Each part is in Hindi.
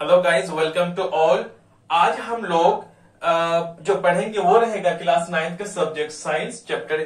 Hello guys, welcome to all. आज हम लोग जो पढ़ेंगे वो रहेगा क्लास 9 के subject science chapter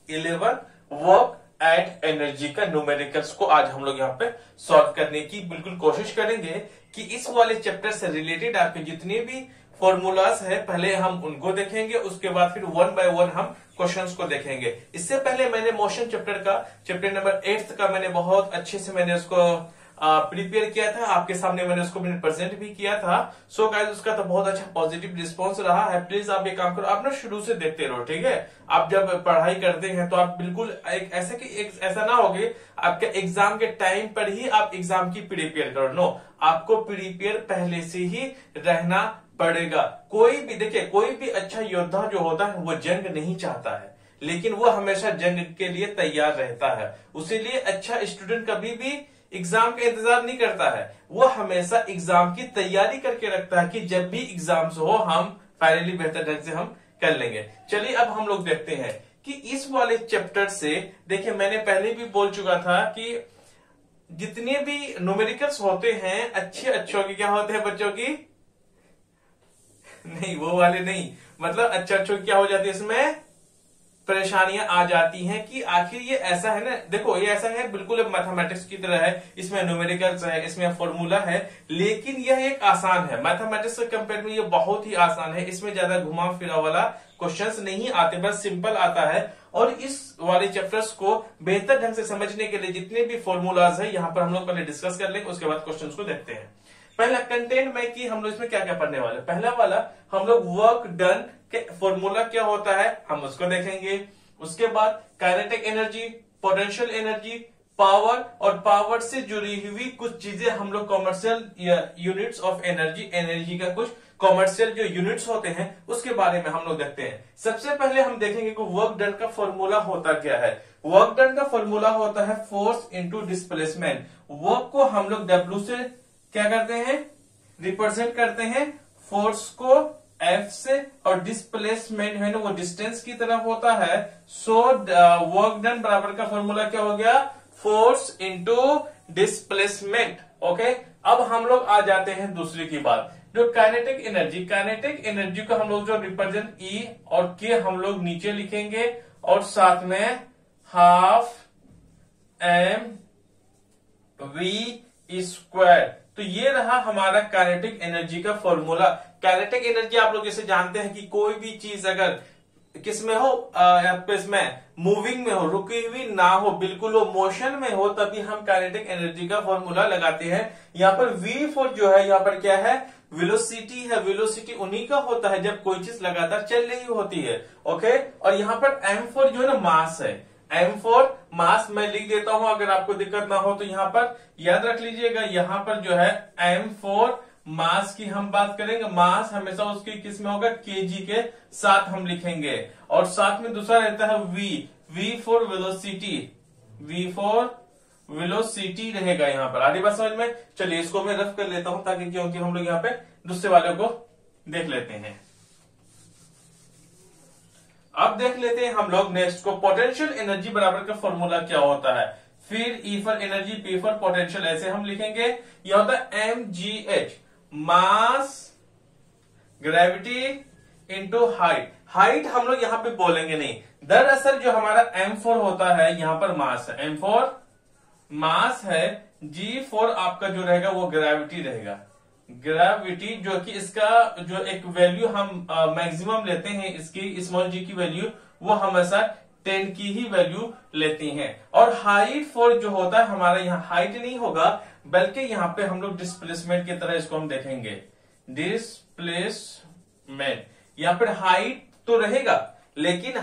11 work at energy का न्यूमेरिकल्स को आज हम लोग यहाँ पे सॉल्व करने की बिल्कुल कोशिश करेंगे कि इस वाले चैप्टर से रिलेटेड आपके जितने भी फॉर्मूलाज है पहले हम उनको देखेंगे, उसके बाद फिर वन बाय वन हम क्वेश्चंस को देखेंगे। इससे पहले मैंने मोशन चैप्टर नंबर 8 का मैंने बहुत अच्छे से मैंने उसको प्रिपेयर किया था, आपके सामने मैंने उसको प्रेजेंट भी किया था। सो गाइस उसका तो बहुत अच्छा पॉजिटिव रिस्पॉन्स रहा है। प्लीज आप ये काम करो, आप ना शुरू से देखते रहो, ठीक है। आप जब पढ़ाई करते हैं तो आप बिल्कुल ऐसा ना होगे आपके एग्जाम के टाइम पर ही आप एग्जाम की प्रिपेयर करो। नो, आपको प्रिपेयर पहले से ही रहना पड़ेगा। कोई भी देखिए, कोई भी अच्छा योद्धा जो होता है वो जंग नहीं चाहता है, लेकिन वो हमेशा जंग के लिए तैयार रहता है। उसीलिए अच्छा स्टूडेंट कभी भी एग्जाम का इंतजार नहीं करता है, वो हमेशा एग्जाम की तैयारी करके रखता है कि जब भी एग्जाम्स हो हम फाइनली बेहतर ढंग से हम कर लेंगे। चलिए अब हम लोग देखते हैं कि इस वाले चैप्टर से देखिए, मैंने पहले भी बोल चुका था कि जितने भी न्यूमेरिकल्स होते हैं अच्छे की क्या होते हैं बच्चों की नहीं, वो वाले नहीं, मतलब अच्छों की क्या हो जाती है, इसमें परेशानियां आ जाती हैं कि आखिर ये ऐसा है ना। देखो ये ऐसा है, बिल्कुल मैथमेटिक्स की तरह है, इसमें न्यूमेरिकल्स है, इसमें फॉर्मूला है, लेकिन यह एक आसान है। मैथमेटिक्स के कंपेयर में ये बहुत ही आसान है, इसमें ज्यादा घुमा फिरा वाला क्वेश्चंस नहीं आते, बस सिंपल आता है। और इस वाले चैप्टर्स को बेहतर ढंग से समझने के लिए जितने भी फॉर्मूलाज है यहाँ पर हम लोग पहले डिस्कस कर लेंगे, उसके बाद क्वेश्चन को देखते हैं। पहला कंटेंट में कि हम लोग इसमें क्या क्या पढ़ने वाले। पहला वाला हम लोग वर्क डन के फॉर्मूला क्या होता है हम उसको देखेंगे। उसके बाद kinetic energy, potential energy, power और पावर से जुड़ी हुई कुछ चीजें हम लोग कॉमर्शियल यूनिट्स ऑफ एनर्जी का कुछ कॉमर्शियल जो यूनिट्स होते हैं उसके बारे में हम लोग देखते हैं। सबसे पहले हम देखेंगे कि वर्क डन का फॉर्मूला होता क्या है। वर्क डन का फॉर्मूला होता है फोर्स इंटू डिस्प्लेसमेंट। वर्क को हम लोग W से क्या करते हैं, रिप्रेजेंट करते हैं, फोर्स को F से, और डिस्प्लेसमेंट है ना वो डिस्टेंस की तरफ होता है। सो वर्क डन बराबर का फॉर्मूला क्या हो गया, फोर्स इंटू डिस्प्लेसमेंट। ओके, अब हम लोग आ जाते हैं दूसरी की बात, जो काइनेटिक एनर्जी को हम लोग जो रिप्रेजेंट E और K हम लोग नीचे लिखेंगे, और साथ में हाफ mv²। तो ये रहा हमारा काइनेटिक एनर्जी का फॉर्मूला। काइनेटिक एनर्जी आप लोग जैसे जानते हैं कि कोई भी चीज अगर किस में हो, इसमें मूविंग में हो, रुकी हुई ना हो, बिल्कुल वो मोशन में हो, तभी हम काइनेटिक एनर्जी का फॉर्मूला लगाते हैं। यहाँ पर V4 जो है, यहाँ पर क्या है, वेलोसिटी है। वेलोसिटी उन्हीं का होता है जब कोई चीज लगातार चल रही होती है। ओके, और यहाँ पर M4 जो है ना मास है। M4 मास मैं लिख देता हूं, अगर आपको दिक्कत ना हो तो यहाँ पर याद रख लीजिएगा। यहाँ पर जो है M4 मास की हम बात करेंगे, मास हमेशा उसकी किस में होगा, kg के साथ हम लिखेंगे। और साथ में दूसरा रहता है V4 वेलोसिटी रहेगा यहाँ पर। आधी बात समझ में। चलिए इसको मैं रफ कर लेता हूं ताकि क्योंकि हम लोग यहाँ पे दूसरे वाले को देख लेते हैं। अब देख लेते हैं हम लोग नेक्स्ट को, पोटेंशियल एनर्जी बराबर का फॉर्मूला क्या होता है। फिर E for energy, P for potential, ऐसे हम लिखेंगे। यह होता है mgh, मास ग्रेविटी इंटू हाइट। हाइट हम लोग यहाँ पे बोलेंगे नहीं, दरअसल जो हमारा M4 होता है यहाँ पर मास है, M4 मास है, G4 आपका जो रहेगा वो ग्रेविटी रहेगा। ग्रेविटी जो कि इसका जो एक वैल्यू हम मैक्सिमम लेते हैं, इसकी स्मॉल g की वैल्यू वो हमेशा 10 की ही वैल्यू लेती हैं। और हाइट फॉर जो होता है हमारा, यहाँ हाइट नहीं होगा बल्कि यहाँ पे हम लोग डिस्प्लेसमेंट की तरह इसको हम देखेंगे, डिस्प्लेसमेंट। यहाँ पर हाइट तो रहेगा, लेकिन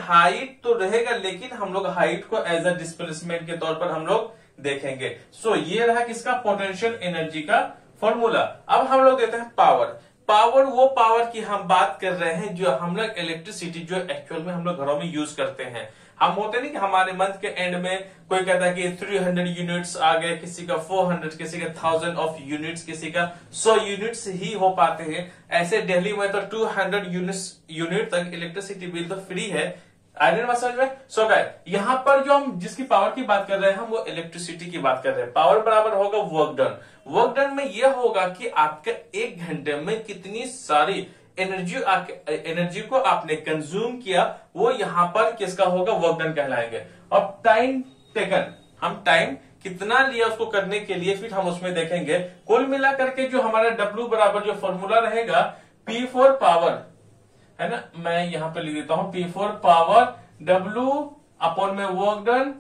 हम लोग हाइट को एज अ डिस्प्लेसमेंट के तौर पर हम लोग देखेंगे। सो ये रहा किसका, पोटेंशियल एनर्जी का फॉर्मूला। अब हम लोग देते हैं पावर वो पावर की हम बात कर रहे हैं जो हम लोग इलेक्ट्रिसिटी जो एक्चुअल में हम लोग घरों में यूज करते हैं। हम होते नहीं कि हमारे मंथ के एंड में कोई कहता है कि 300 यूनिट्स आ गए, किसी का 400, किसी का 1000 ऑफ यूनिट्स, किसी का 100 यूनिट्स ही हो पाते हैं। ऐसे दिल्ली में तो 200 यूनिट तक इलेक्ट्रिसिटी बिल तो फ्री है, आयरन बात समझ में? सो गाइस यहाँ पर जो हम जिसकी पावर की बात कर रहे हैं हम वो इलेक्ट्रिसिटी की बात कर रहे हैं। पावर बराबर होगा वर्क डन। वर्क डन में यह होगा कि आपके 1 घंटे में कितनी सारी एनर्जी को आपने कंज्यूम किया, वो यहाँ पर किसका होगा, वर्क डन कहलाएंगे। और टाइम टेकन, हम टाइम कितना लिया उसको करने के लिए फिर हम उसमें देखेंगे। कुल मिला करके जो हमारा W बराबर जो फॉर्मूला रहेगा P4 पावर है ना, मैं यहां पे लिख देता हूं P4 पावर W अपॉन में वर्क डन,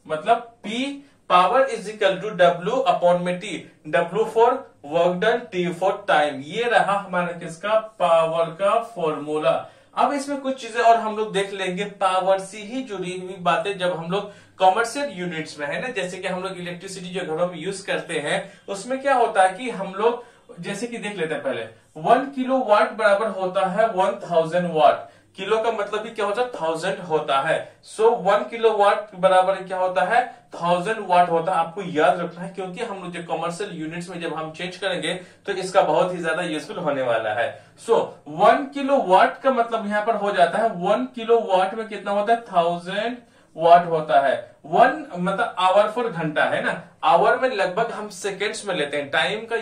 मतलब P power is equal to W upon में T, W for work done, T for time. ये रहा हमारा किसका, पावर का फॉर्मूला। अब इसमें कुछ चीजें और हम लोग देख लेंगे पावर से ही जुड़ी हुई बातें जब हम लोग कॉमर्शियल यूनिट्स में है ना, जैसे कि हम लोग इलेक्ट्रिसिटी जो घरों में यूज करते हैं उसमें क्या होता है कि हम लोग जैसे कि देख लेते हैं पहले 1 किलो वाट बराबर होता है 1000 वाट। किलो का मतलब भी क्या होता है, 1000 होता है। सो 1 किलो वाट बराबर क्या होता है, 1000 वाट होता है। आपको याद रखना है क्योंकि हम लोग जो कमर्शियल यूनिट्स में जब हम चेंज करेंगे तो इसका बहुत ही ज्यादा यूजफुल होने वाला है। सो 1 किलो वाट का मतलब यहां पर हो जाता है 1 किलो वाट में कितना होता है, 1000 वाट होता है। 1 मतलब आवर फॉर घंटा है ना, आवर में लगभग हम सेकेंड्स में लेते हैं। टाइम का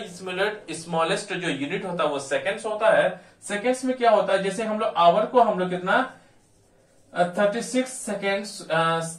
स्मॉलेस्ट जो यूनिट होता है वो सेकेंड्स होता है। सेकेंड्स में क्या होता है, जैसे हम लोग आवर को हम लोग कितना 36 सेकेंड्स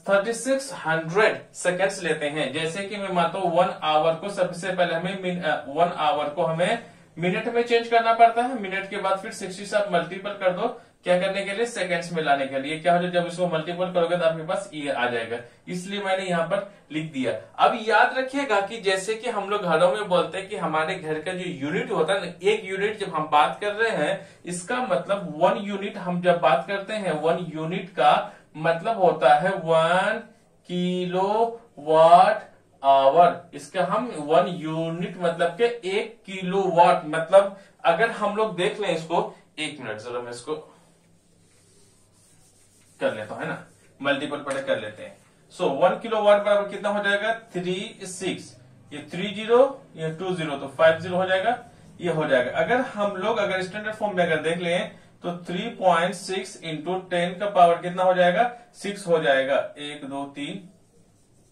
3600 सेकेंड्स लेते हैं। जैसे कि मैं मानता हूं 1 आवर को सबसे पहले हमें 1 आवर को हमें मिनट में चेंज करना पड़ता है। मिनट के बाद फिर 60 से आप मल्टीपल कर दो, क्या करने के लिए, सेकेंड्स में लाने के लिए। क्या हो जाए जब इसको मल्टीपल करोगे तो आपके पास ये आ जाएगा, इसलिए मैंने यहाँ पर लिख दिया। अब याद रखिएगा कि जैसे कि हम लोग घरों में बोलते हैं कि हमारे घर का जो यूनिट होता है ना, 1 यूनिट जब हम बात कर रहे हैं इसका मतलब 1 यूनिट हम जब बात करते हैं 1 यूनिट का मतलब होता है 1 किलो वाट आवर। इसका हम 1 यूनिट मतलब के 1 किलो वाट, मतलब अगर हम लोग देख लें इसको, 1 मिनट जरा मैं इसको कर लेता हूं है ना, मल्टीपल पढ़े कर लेते हैं। सो 1 किलो वाट बराबर कितना हो जाएगा, 36, ये 30, ये 20 तो 50 हो जाएगा, ये हो जाएगा। अगर स्टैंडर्ड फॉर्म में अगर देख लें तो 3.6 इंटू 10 का पावर कितना हो जाएगा, 6 हो जाएगा। 1 2 3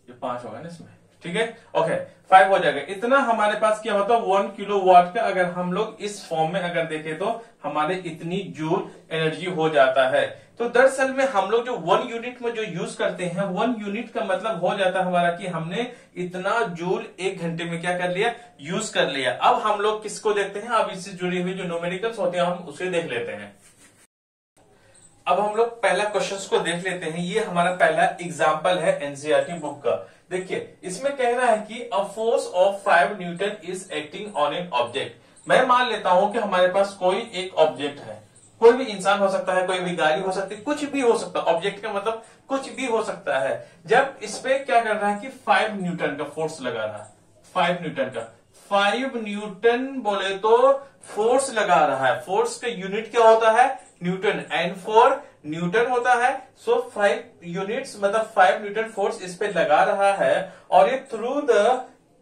ये 5 होगा ना इसमें, ठीक है, ओके 5 हो जाएगा। इतना हमारे पास क्या होता है 1 किलो वाट का, अगर हम लोग इस फॉर्म में अगर देखें तो हमारे इतनी जूल एनर्जी हो जाता है। तो दरअसल में हम लोग जो 1 यूनिट में जो यूज करते हैं 1 यूनिट का मतलब हो जाता है हमारा कि हमने इतना जूल 1 घंटे में क्या कर लिया, यूज कर लिया। अब हम लोग किसको देखते हैं, अब इससे जुड़ी हुई जो न्यूमेरिकल्स होते हैं हम उसे देख लेते हैं। अब हम लोग पहला क्वेश्चन को देख लेते हैं। ये हमारा पहला एग्जाम्पल है एनसीईआरटी बुक का। देखिए इसमें कह रहा है कि a force of 5 Newton is acting on an object. मैं मान लेता हूं कि हमारे पास कोई एक ऑब्जेक्ट है, कोई भी इंसान हो सकता है, कोई भी गाड़ी हो सकती है, कुछ भी हो सकता है। ऑब्जेक्ट का मतलब कुछ भी हो सकता है। जब इस पे क्या कर रहा है कि 5 न्यूटन का फोर्स लगा रहा है, 5 न्यूटन का, 5 न्यूटन बोले तो फोर्स लगा रहा है। फोर्स का यूनिट क्या होता है, न्यूटन, एंड फॉर न्यूटन होता है। सो 5 यूनिट्स मतलब 5 न्यूटन फोर्स इस पे लगा रहा है, और ये through the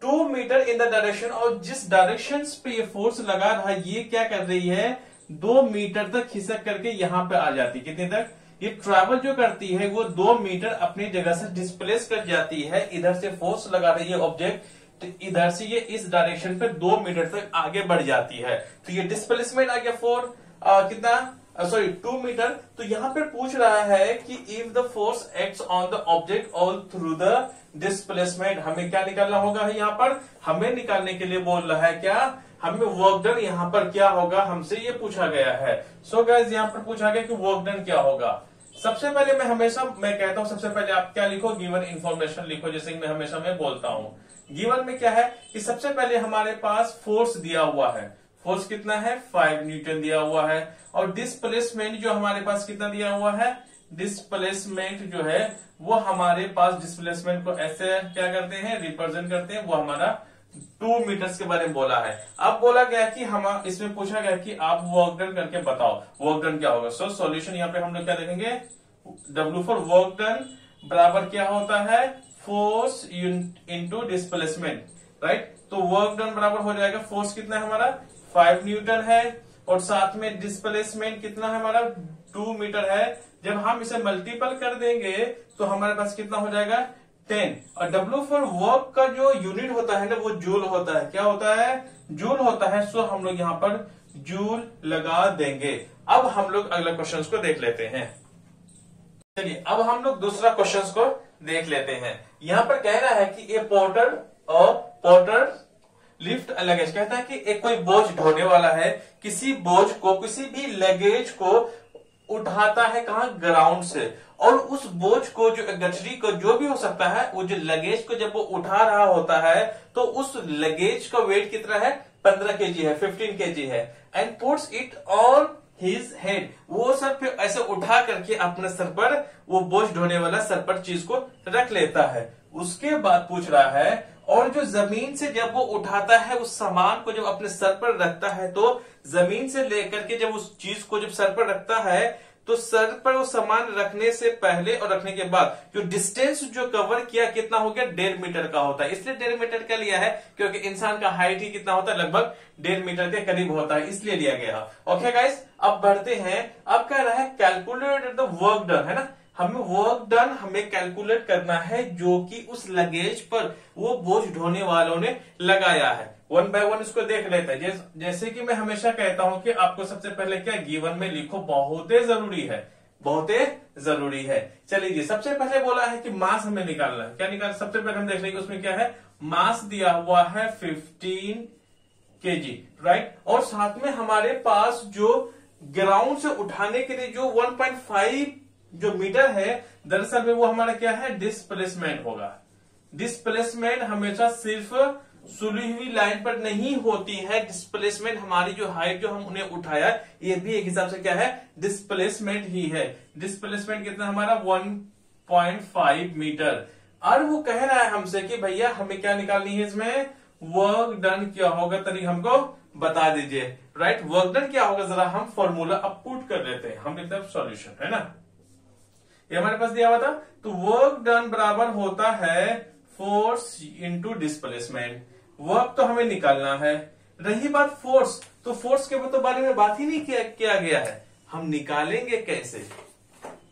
2 metre in the direction, और जिस डायरेक्शन पे ये फोर्स लगा रहा है ये क्या कर रही है, 2 मीटर तक खिसक करके यहां पे आ जाती है। कितने तक, ये ट्रैवल जो करती है वो 2 मीटर अपनी जगह से डिस्प्लेस कर जाती है। इधर से फोर्स लगा रही है ऑब्जेक्ट, तो इधर से ये इस डायरेक्शन पे 2 मीटर तक आगे बढ़ जाती है। तो ये डिस्प्लेसमेंट आ गया कितना, सॉरी 2 मीटर। तो यहां पे पूछ रहा है कि if the force acts on the object all through the displacement, हमें क्या निकालना होगा है, यहां पर हमें निकालने के लिए बोल रहा है क्या, हमें वर्क डन यहां पर क्या होगा, हमसे ये पूछा गया है। सो गाइस यहां पर पूछा गया कि वर्क डन क्या होगा। सबसे पहले मैं कहता हूं सबसे पहले आप क्या लिखो, गिवन इंफॉर्मेशन लिखो। जैसे मैं हमेशा बोलता हूं गिवन में क्या है कि सबसे पहले हमारे पास फोर्स दिया हुआ है। फोर्स कितना है, 5 न्यूटन दिया हुआ है। और डिस्प्लेसमेंट जो हमारे पास कितना दिया हुआ है, डिस्प्लेसमेंट जो है वो हमारे पास, डिस्प्लेसमेंट को ऐसे क्या करते हैं, रिप्रेजेंट करते हैं, वो हमारा 2 मीटर्स के बारे में बोला है। अब बोला गया कि हम इसमें पूछा गया कि आप वर्क डन करके बताओ वर्क डन क्या होगा। सो सॉल्यूशन यहाँ पे हम लोग क्या देखेंगे, W फॉर वर्क डन बराबर क्या होता है, फोर्स इंटू डिस्प्लेसमेंट, राइट। तो वर्क डन बराबर हो जाएगा, फोर्स कितना है हमारा 5 न्यूटन है, और साथ में डिस्प्लेसमेंट कितना है हमारा 2 मीटर है, जब हम इसे मल्टीपल कर देंगे तो हमारे पास कितना हो जाएगा 10। और W फॉर वर्क का जो यूनिट होता है ना वो जूल होता है। क्या होता है? जूल होता है। सो हम लोग यहाँ पर जूल लगा देंगे। अब हम लोग अगला क्वेश्चन को देख लेते हैं। चलिए अब हम लोग दूसरा क्वेश्चन को देख लेते हैं। यहाँ पर कह रहा है कि ए पोर्टर लिफ्ट अ लगेज। कहता है कि एक कोई बोझ ढोने वाला है, किसी बोझ को, किसी भी लगेज को उठाता है कहां? ग्राउंड से। और उस बोझ को, जो गठरी को, जो भी हो सकता है, वो जो लगेज को जब वो उठा रहा होता है तो उस लगेज का वेट कितना है? 15 kg है, 15 kg है। And puts it on his head. वो सर पे ऐसे उठा करके अपने सर पर, वो बोझ ढोने वाला सर पर चीज को रख लेता है। उसके बाद पूछ रहा है, और जो जमीन से जब वो उठाता है उस सामान को, जब अपने सर पर रखता है, तो जमीन से लेकर के जब उस चीज को जब सर पर रखता है तो सर पर वो सामान रखने से पहले और रखने के बाद जो डिस्टेंस जो कवर किया कितना हो गया? 1.5 मीटर का होता है। इसलिए 1.5 मीटर का लिया है क्योंकि इंसान का हाइट ही कितना होता है? लगभग 1.5 मीटर के करीब होता है, इसलिए लिया गया। ओके गाइस, अब बढ़ते हैं। अब कह रहा है कैलकुलेट द वर्क डन, है ना। हमें वर्क डन हमें कैलकुलेट करना है जो कि उस लगेज पर वो बोझ ढोने वालों ने लगाया है। वन बाय वन इसको देख लेते हैं। जैसे कि मैं हमेशा कहता हूं कि आपको सबसे पहले क्या गिवन में लिखो, बहुत जरूरी है, बहुत जरूरी है। चलिए जी, सबसे पहले बोला है कि मास हमें निकालना है। क्या निकाल? सबसे पहले हम देख लेंगे उसमें क्या है। मास दिया हुआ है 15 kg, राइट। और साथ में हमारे पास जो ग्राउंड से उठाने के लिए जो 1.5 जो मीटर है, दरअसल में वो हमारा क्या है? डिस्प्लेसमेंट होगा। डिस्प्लेसमेंट हमेशा सिर्फ सुली हुई लाइन पर नहीं होती है। डिस्प्लेसमेंट हमारी जो हाइट जो हम उन्हें उठाया, ये भी एक हिसाब से क्या है? डिस्प्लेसमेंट ही है। डिस्प्लेसमेंट कितना हमारा? 1.5 मीटर। और वो कह रहा है हमसे कि भैया हमें क्या निकालनी है इसमें? वर्क डन क्या होगा, तनिक हमको बता दीजिए, राइट। वर्क डन क्या होगा, जरा हम फॉर्मूला अब पुट कर लेते हैं। हम लिखते हैं सॉल्यूशन, है ना। ये हमारे पास दिया हुआ था। तो वर्क डन बराबर होता है फोर्स इंटू डिस्प्लेसमेंट। वर्क तो हमें निकालना है। रही बात फोर्स, तो फोर्स के तो बारे में बात ही नहीं किया गया है। हम निकालेंगे कैसे?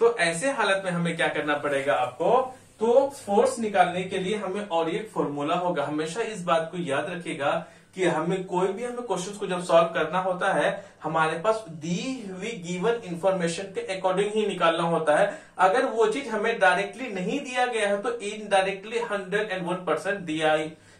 तो ऐसे हालत में हमें क्या करना पड़ेगा आपको? तो फोर्स निकालने के लिए हमें और एक फॉर्मूला होगा। हमेशा इस बात को याद रखिएगा कि हमें कोई भी क्वेश्चंस को जब सॉल्व करना होता है, हमारे पास दी हुई गिवन इंफॉर्मेशन के अकॉर्डिंग ही निकालना होता है। अगर वो चीज हमें डायरेक्टली नहीं दिया गया है तो इनडायरेक्टली 101%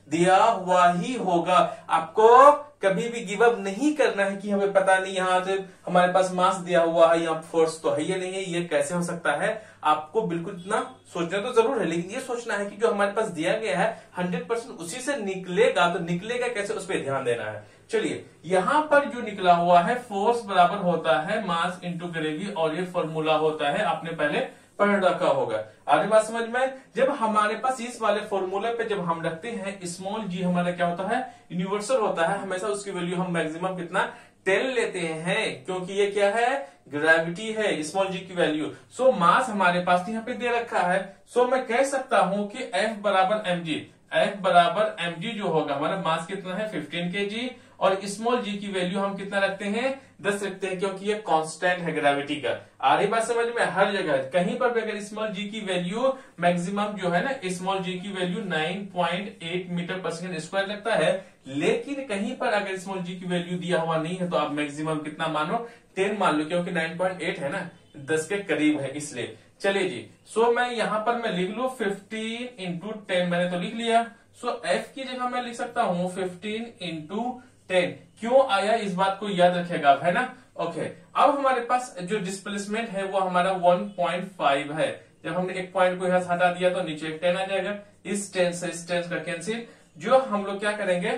दिया हुआ ही होगा। आपको कभी भी गिव अप नहीं करना है कि हमें पता नहीं, यहां से हमारे पास मास दिया हुआ है, यहाँ फोर्स तो है ये नहीं है, ये कैसे हो सकता है। आपको बिल्कुल इतना सोचना तो जरूर है, लेकिन ये सोचना है कि जो हमारे पास दिया गया है 100% उसी से निकलेगा। तो निकलेगा कैसे, उस पर ध्यान देना है। चलिए, यहां पर जो निकला हुआ है फोर्स बराबर होता है मास इंटू ग्रेविटी, और ये फॉर्मूला होता है, आपने पहले पढ़ रखा होगा। आगे बात समझ में। जब हमारे पास इस वाले फॉर्मूले पे जब हम रखते हैं, स्मॉल जी हमारा क्या होता है? यूनिवर्सल होता है। हमेशा उसकी वैल्यू हम मैक्सिमम कितना? 10 लेते हैं, क्योंकि ये क्या है? ग्रेविटी है, स्मॉल जी की वैल्यू। सो मास हमारे पास यहाँ पे दे रखा है। सो मैं कह सकता हूं कि F बराबर mg, F बराबर mg जो होगा, हमारा मास कितना है? 15 kg। और स्मॉल जी की वैल्यू हम कितना रखते हैं? 10 रखते हैं, क्योंकि ये कांस्टेंट है ग्रेविटी का। आ रही बात समझ में? हर जगह कहीं पर भी अगर स्मॉल जी की वैल्यू मैक्सिमम जो है ना, स्मॉल जी की वैल्यू 9.8 मीटर पर सेकंड स्क्वायर लगता है, लेकिन कहीं पर अगर स्मॉल जी की वैल्यू दिया हुआ नहीं है तो आप मैक्सिमम कितना मानो? 10 मान लो, क्योंकि 9.8 है ना, 10 के करीब है, इसलिए। चलिए जी, सो मैं यहां पर मैं लिख लू 15 इंटू 10, मैंने तो लिख लिया। सो एफ की जगह मैं लिख सकता हूं 15 इंटू 10। क्यों आया इस बात को याद रखेगा, है ना। ओके, अब हमारे पास जो डिस्प्लेसमेंट है वो हमारा 1.5 है। जब हमने एक पॉइंट को यहां से हटा दिया तो नीचे एक 10 आ जाएगा। इस 10 से इस 10 का कैंसिल, जो हम लोग क्या करेंगे?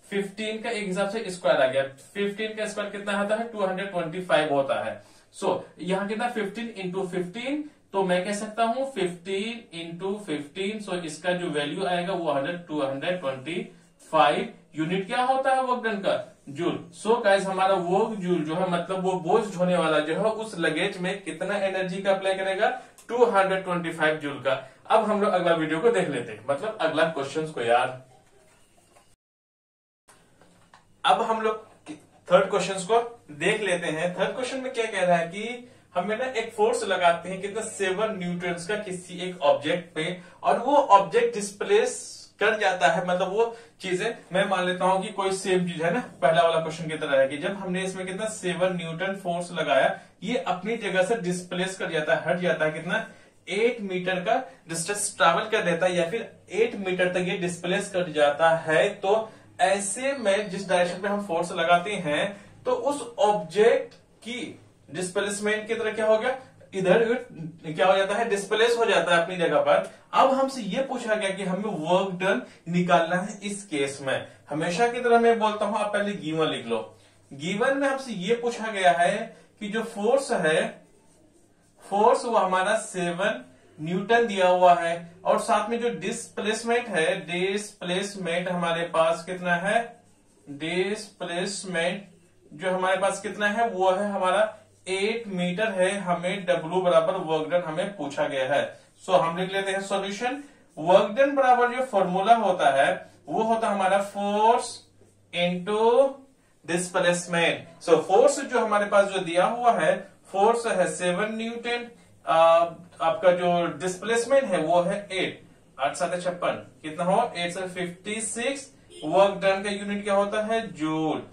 15 का एक हिसाब से स्क्वायर आ गया। 15 का स्क्वायर कितना आता है? 225 होता है। सो यहाँ कितना? 15 इंटू 15, तो मैं कह सकता हूं 15 इंटू 15। सो इसका जो वैल्यू आएगा वो 225 यूनिट। क्या होता है वर्क डन का? जूल। सो गाइस, हमारा वर्क जूल जो है, मतलब वो बोझ ढोने वाला जो है, उस लगेज में कितना एनर्जी का अप्लाई करेगा? 225 जूल का। अब हम लोग अगला वीडियो को देख लेते हैं, मतलब अगला क्वेश्चन को यार। अब हम लोग थर्ड क्वेश्चन को देख लेते हैं। थर्ड क्वेश्चन में क्या कह रहा है कि हमें ना एक फोर्स लगाते हैं कितना 7 न्यूटन का किसी एक ऑब्जेक्ट पे, और वो ऑब्जेक्ट डिस्प्लेस कर जाता है। मतलब वो चीजें, मैं मान लेता हूं कि कोई सेम चीज है ना, पहला वाला क्वेश्चन की तरह है कि जब हमने इसमें कितना 7 न्यूटन फोर्स लगाया, ये अपनी जगह से डिस्प्लेस कर जाता है, हट जाता है, कितना 8 मीटर का डिस्टेंस ट्रैवल कर देता है, या फिर 8 मीटर तक ये डिस्प्लेस कर जाता है। तो ऐसे में जिस डायरेक्शन पे हम फोर्स लगाते हैं, तो उस ऑब्जेक्ट की डिस्प्लेसमेंट की तरह क्या हो गया, इधर क्या हो जाता है, डिस्प्लेस हो जाता है अपनी जगह पर। अब हमसे ये पूछा गया कि हमें वर्क डन निकालना है। इस केस में हमेशा की तरह मैं बोलता हूं, आप पहले गिवन लिख लो। गिवन में हमसे ये पूछा गया है कि जो फोर्स है, फोर्स वो हमारा 7 न्यूटन दिया हुआ है, और साथ में जो डिस्प्लेसमेंट है, डिस्प्लेसमेंट हमारे पास कितना है, डिस्प्लेसमेंट जो हमारे पास कितना है, वो है हमारा 8 मीटर है। हमें W बराबर वर्क डन हमें पूछा गया है। सो हम लिख लेते हैं सॉल्यूशन। वर्क डन बराबर जो फॉर्मूला होता है वो होता है हमारा force into displacement. So force जो हमारे पास जो दिया हुआ है, फोर्स है 7 न्यूटन, आपका जो डिस्प्लेसमेंट है वो है 8, 8 7 56, कितना हो 8 से 56। वर्क डन का यूनिट क्या होता है, जूल।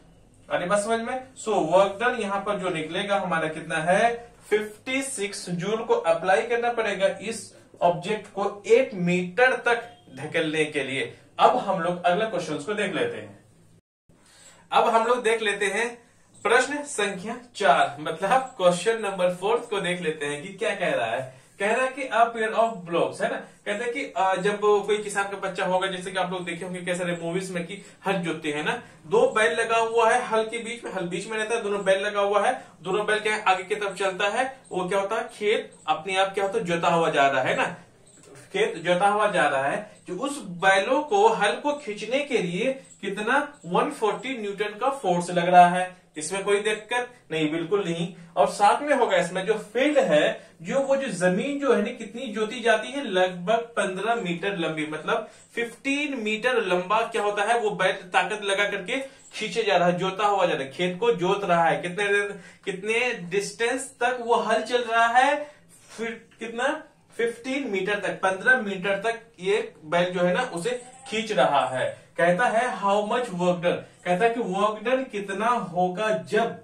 अरे बस समझ में। सो वर्क डन यहां पर जो निकलेगा हमारा कितना है, 56 जूल को अप्लाई करना पड़ेगा इस ऑब्जेक्ट को 8 मीटर तक ढकेलने के लिए। अब हम लोग अगले क्वेश्चन को देख लेते हैं। अब हम लोग देख लेते हैं प्रश्न संख्या 4, मतलब क्वेश्चन नंबर 4 को देख लेते हैं कि क्या कह रहा है। कह रहा है कि अ पेयर ऑफ ब्लॉक्स, है ना, कहते हैं कि जब कोई किसान का बच्चा होगा, जैसे कि आप लोग देखे होंगे कैसे सारे मूवीज में कि हल जोतते हैं ना, 2 बैल लगा हुआ है हल के बीच में, हल बीच में रहता है, दोनों बैल लगा हुआ है, दोनों बैल क्या है आगे की तरफ चलता है, वो क्या होता है, खेत अपने आप क्या होता है, जोता हुआ जा रहा है ना, खेत जोता हुआ जा रहा है। जो उस बैलों को, हल को खींचने के लिए कितना 140 न्यूटन का फोर्स लग रहा है। इसमें कोई दिक्कत नहीं, बिल्कुल नहीं। और साथ में होगा इसमें जो फील्ड है, वो जो जमीन जो है ना कितनी जोती जाती है, लगभग 15 मीटर लंबी, मतलब 15 मीटर लंबा क्या होता है, वो बैल ताकत लगा करके खींचे जा रहा है, जोता हुआ जा रहा है, खेत को जोत रहा है। कितने डिस्टेंस तक वो हल चल रहा है, फिर कितना 15 मीटर तक, 15 मीटर तक ये बैल जो है ना उसे खींच रहा है। कहता है हाउ मच वर्क डन, कहता है कि वर्क डन कितना होगा जब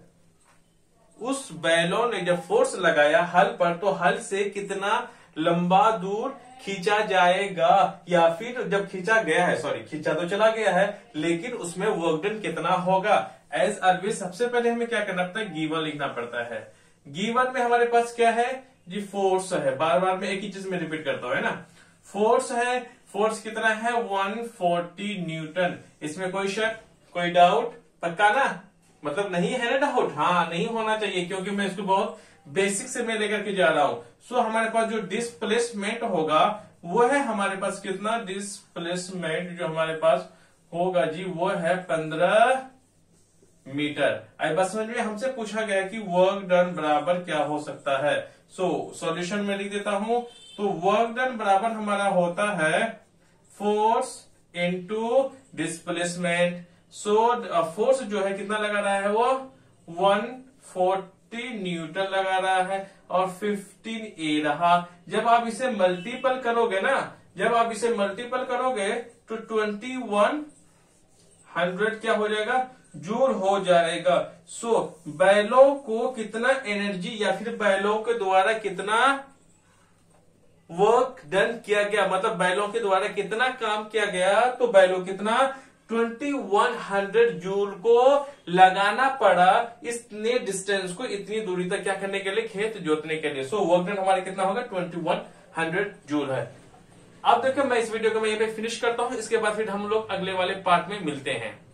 उस बैलों ने जब फोर्स लगाया हल पर, तो हल से कितना लंबा दूर खींचा जाएगा, या फिर जब खींचा गया है, सॉरी खींचा तो चला गया है, लेकिन उसमें वर्क डन कितना होगा। एज ऑलवेज सबसे पहले हमें क्या करना पड़ता है, गिवन लिखना पड़ता है। गिवन में हमारे पास क्या है जी, फोर्स है। बार बार मैं एक ही चीज में रिपीट करता हूं, है ना, फोर्स है। फोर्स कितना है 140 न्यूटन। इसमें कोई शक, कोई डाउट, पक्का ना, मतलब नहीं है ना डाउट, हाँ नहीं होना चाहिए, क्योंकि मैं इसको बहुत बेसिक से मैं लेकर के जा रहा हूं। सो हमारे पास जो डिस्प्लेसमेंट होगा वो है हमारे पास कितना, डिस्प्लेसमेंट जो हमारे पास होगा जी वो है 15 मीटर। आई बस समझ में, हमसे पूछा गया कि वर्क डन बराबर क्या हो सकता है। सो सॉल्यूशन में लिख देता हूं, तो वर्क डन बराबर हमारा होता है force into displacement. So force जो है कितना लगा रहा है, वो 140 न्यूटन लगा रहा है, और 15 रहा। जब आप इसे मल्टीपल करोगे ना, जब आप इसे मल्टीपल करोगे तो 2100 क्या हो जाएगा, जूल हो जाएगा। सो बैलों को कितना एनर्जी, या फिर बैलों के द्वारा कितना वर्क डन किया गया, मतलब बैलों के द्वारा कितना काम किया गया, तो बैलों कितना 2100 जूल को लगाना पड़ा इतने डिस्टेंस को, इतनी दूरी तक क्या करने के लिए, खेत जोतने के लिए। सो वर्क डन हमारे कितना होगा 2100 जूल है। अब देखो मैं इस वीडियो को मैं यहीं पे फिनिश करता हूं, इसके बाद फिर हम लोग अगले वाले पार्ट में मिलते हैं।